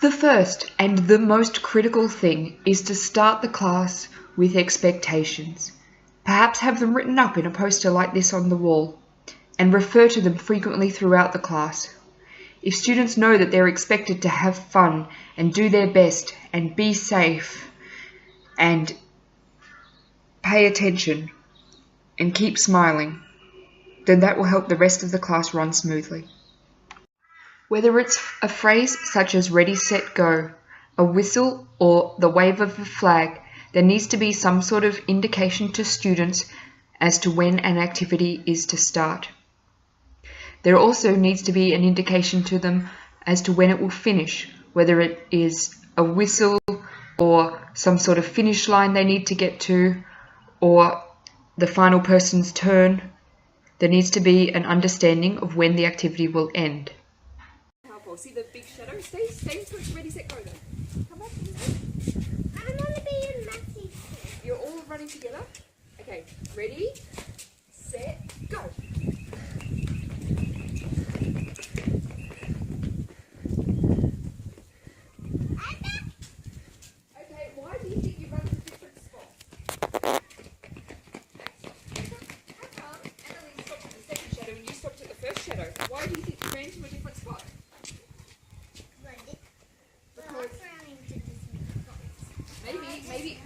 The first and the most critical thing is to start the class with expectations. Perhaps have them written up in a poster like this on the wall, and refer to them frequently throughout the class. If students know that they're expected to have fun and do their best and be safe and pay attention and keep smiling, then that will help the rest of the class run smoothly. Whether it's a phrase such as ready, set, go, a whistle, or the wave of a flag, there needs to be some sort of indication to students as to when an activity is to start. There also needs to be an indication to them as to when it will finish, whether it is a whistle or some sort of finish line they need to get to, or the final person's turn. There needs to be an understanding of when the activity will end. See the big shadow? Stay ready, set, go then. Come back. I want to be in Massey's. You're all running together? Okay, ready, set, go. Okay, why do you think you run to different spots? How come Annalise stopped at the second shadow and you stopped at the first shadow? Why do you think you ran to a different spot?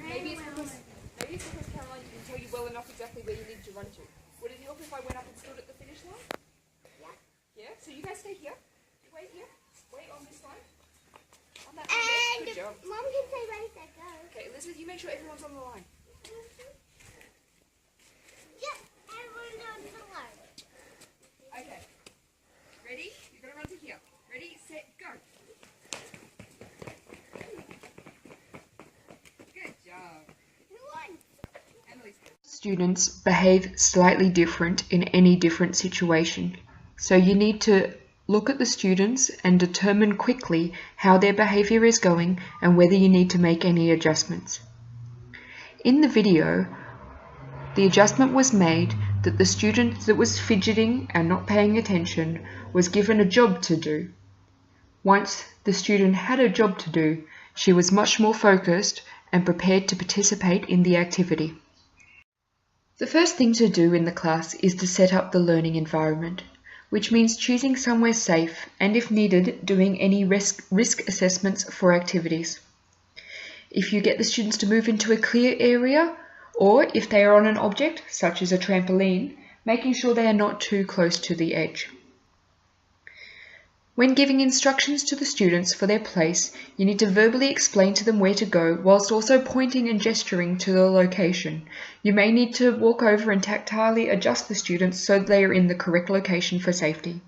Maybe it's because Caroline didn't tell you well enough exactly where you need to run to. Would it help if I went up and stood at the finish line? Yeah. Yeah? So you guys stay here. Wait here. Wait on this line. On that line there. Good job. Mom can say ready, set, go. Okay, Elizabeth, you make sure everyone's on the line. Yep, everyone's on the line. Okay. Ready? You're going to run to here. Ready, set, go. Good job. Students behave slightly different in any different situation, so you need to look at the students and determine quickly how their behaviour is going and whether you need to make any adjustments. In the video, the adjustment was made that the student that was fidgeting and not paying attention was given a job to do. Once the student had a job to do, she was much more focused and prepared to participate in the activity. The first thing to do in the class is to set up the learning environment, which means choosing somewhere safe and, if needed, doing any risk assessments for activities. If you get the students to move into a clear area, or if they are on an object, such as a trampoline, making sure they are not too close to the edge. When giving instructions to the students for their place, you need to verbally explain to them where to go whilst also pointing and gesturing to the location. You may need to walk over and tactilely adjust the students so they are in the correct location for safety.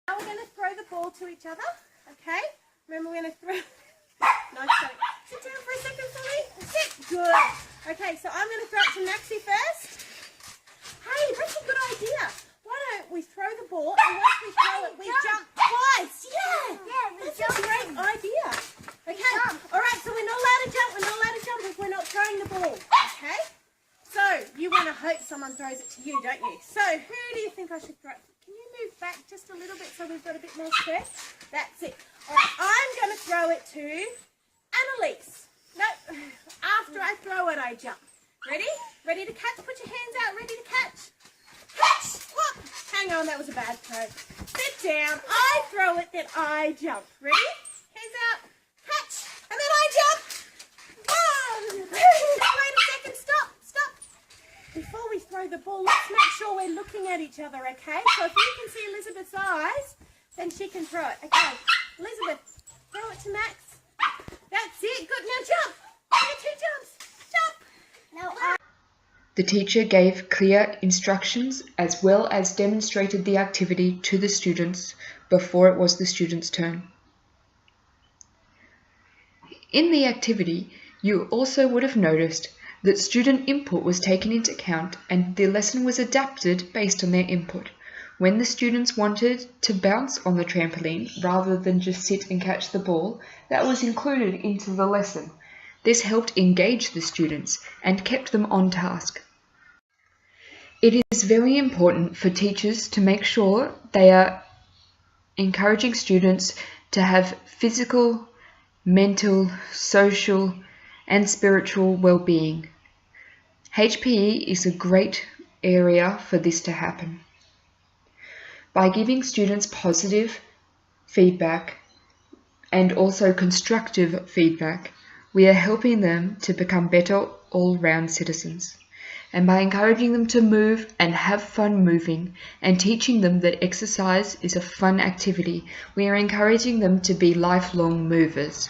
Now we're going to throw the ball to each other, okay? Remember we're going to throw... Nice shot. Sit down for a second for me. Sit. Good. Okay, so I'm going to throw it to Maxie first. Hey, that's a good idea. Why don't we throw the ball and once we throw it, we jump twice? Yeah, that's a great idea. Okay, all right, so we're not allowed to jump. We're not allowed to jump if we're not throwing the ball, okay? So you want to hope someone throws it to you, don't you? So who do you think I should throw it? Can you move back just a little bit so we've got a bit more space? That's it. All right, I'm going to throw it to Annalise. No, after I throw it, I jump. Ready? Ready to catch? Put your hands out. Ready to catch? Catch! Whoop. Hang on, that was a bad throw. Sit down. I throw it, then I jump. Ready? Hands out. Catch. And then I jump. Whoa! Wait a second. Stop. Stop. Before we throw the ball, let's make sure we're looking at each other, okay? So if you can see Elizabeth's eyes, then she can throw it. Okay. Elizabeth, throw it to Max. That's it. Good. Now jump. Give it 2 jumps. Jump. Now The teacher gave clear instructions as well as demonstrated the activity to the students before it was the student's turn. In the activity, you also would have noticed that student input was taken into account and the lesson was adapted based on their input. When the students wanted to bounce on the trampoline rather than just sit and catch the ball, that was included into the lesson. This helped engage the students and kept them on task. It is very important for teachers to make sure they are encouraging students to have physical, mental, social, and spiritual well-being. HPE is a great area for this to happen. By giving students positive feedback and also constructive feedback, we are helping them to become better all-round citizens. And by encouraging them to move and have fun moving and teaching them that exercise is a fun activity, we are encouraging them to be lifelong movers.